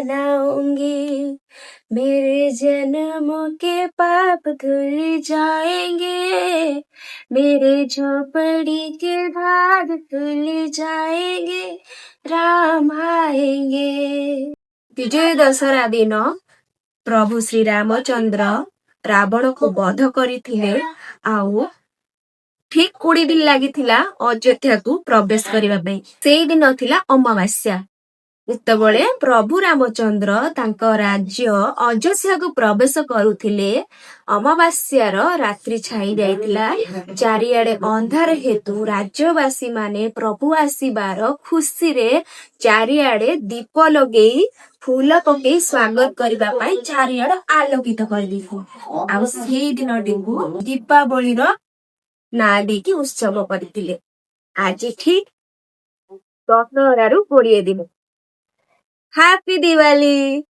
मनाऊंगी, मेरे जन्मों के पाप धुल जाएंगे, मेरे झोपड़ी के भाग खुल जाएंगे, राम आएंगे। विजय दशहरा दिन प्रभु श्री रामचंद्र रावण को बध करथिले आउ ठीक 20 दिन लागिथिला अयोध्या को प्रवेश करिबा पई। सेई दिन थिला अमावास्या। ଯେତେବେଳେ ପ୍ରଭୁ ରାମଚନ୍ଦ୍ର ତାଙ୍କ ରାଜ୍ୟ ଅଯୋଧ୍ୟାକୁ ପ୍ରବେଶ କରୁଥିଲେ ଅମାବାସ୍ୟାର ରାତ୍ରି ଛାଇ ଯାଇଥିଲା। ଚାରିଆଡେ ଅନ୍ଧାର ହେତୁ ରାଜ୍ୟବାସୀ ମାନେ ପ୍ରଭୁ ଆସିବାର ଖୁସିରେ ଚାରିଆଡେ ଦୀପ ଲଗେଇ ଫୁଲ ପକେଇ ସ୍ୱାଗତ କରିବା ପାଇଁ ଚାରିଆଡେ ଆଲୋକିତ କରିଦେଇଥିଲେ। ଆଉ ସେଇ ଦିନଟିକୁ ଦୀପାବଳିର ନାଁ ଦେଇକି ଉତ୍ସବ କରିଥିଲେ। ଆଜି ଠିକ ଦଶହରାରୁ 20 ଦିନ। Happy Diwali!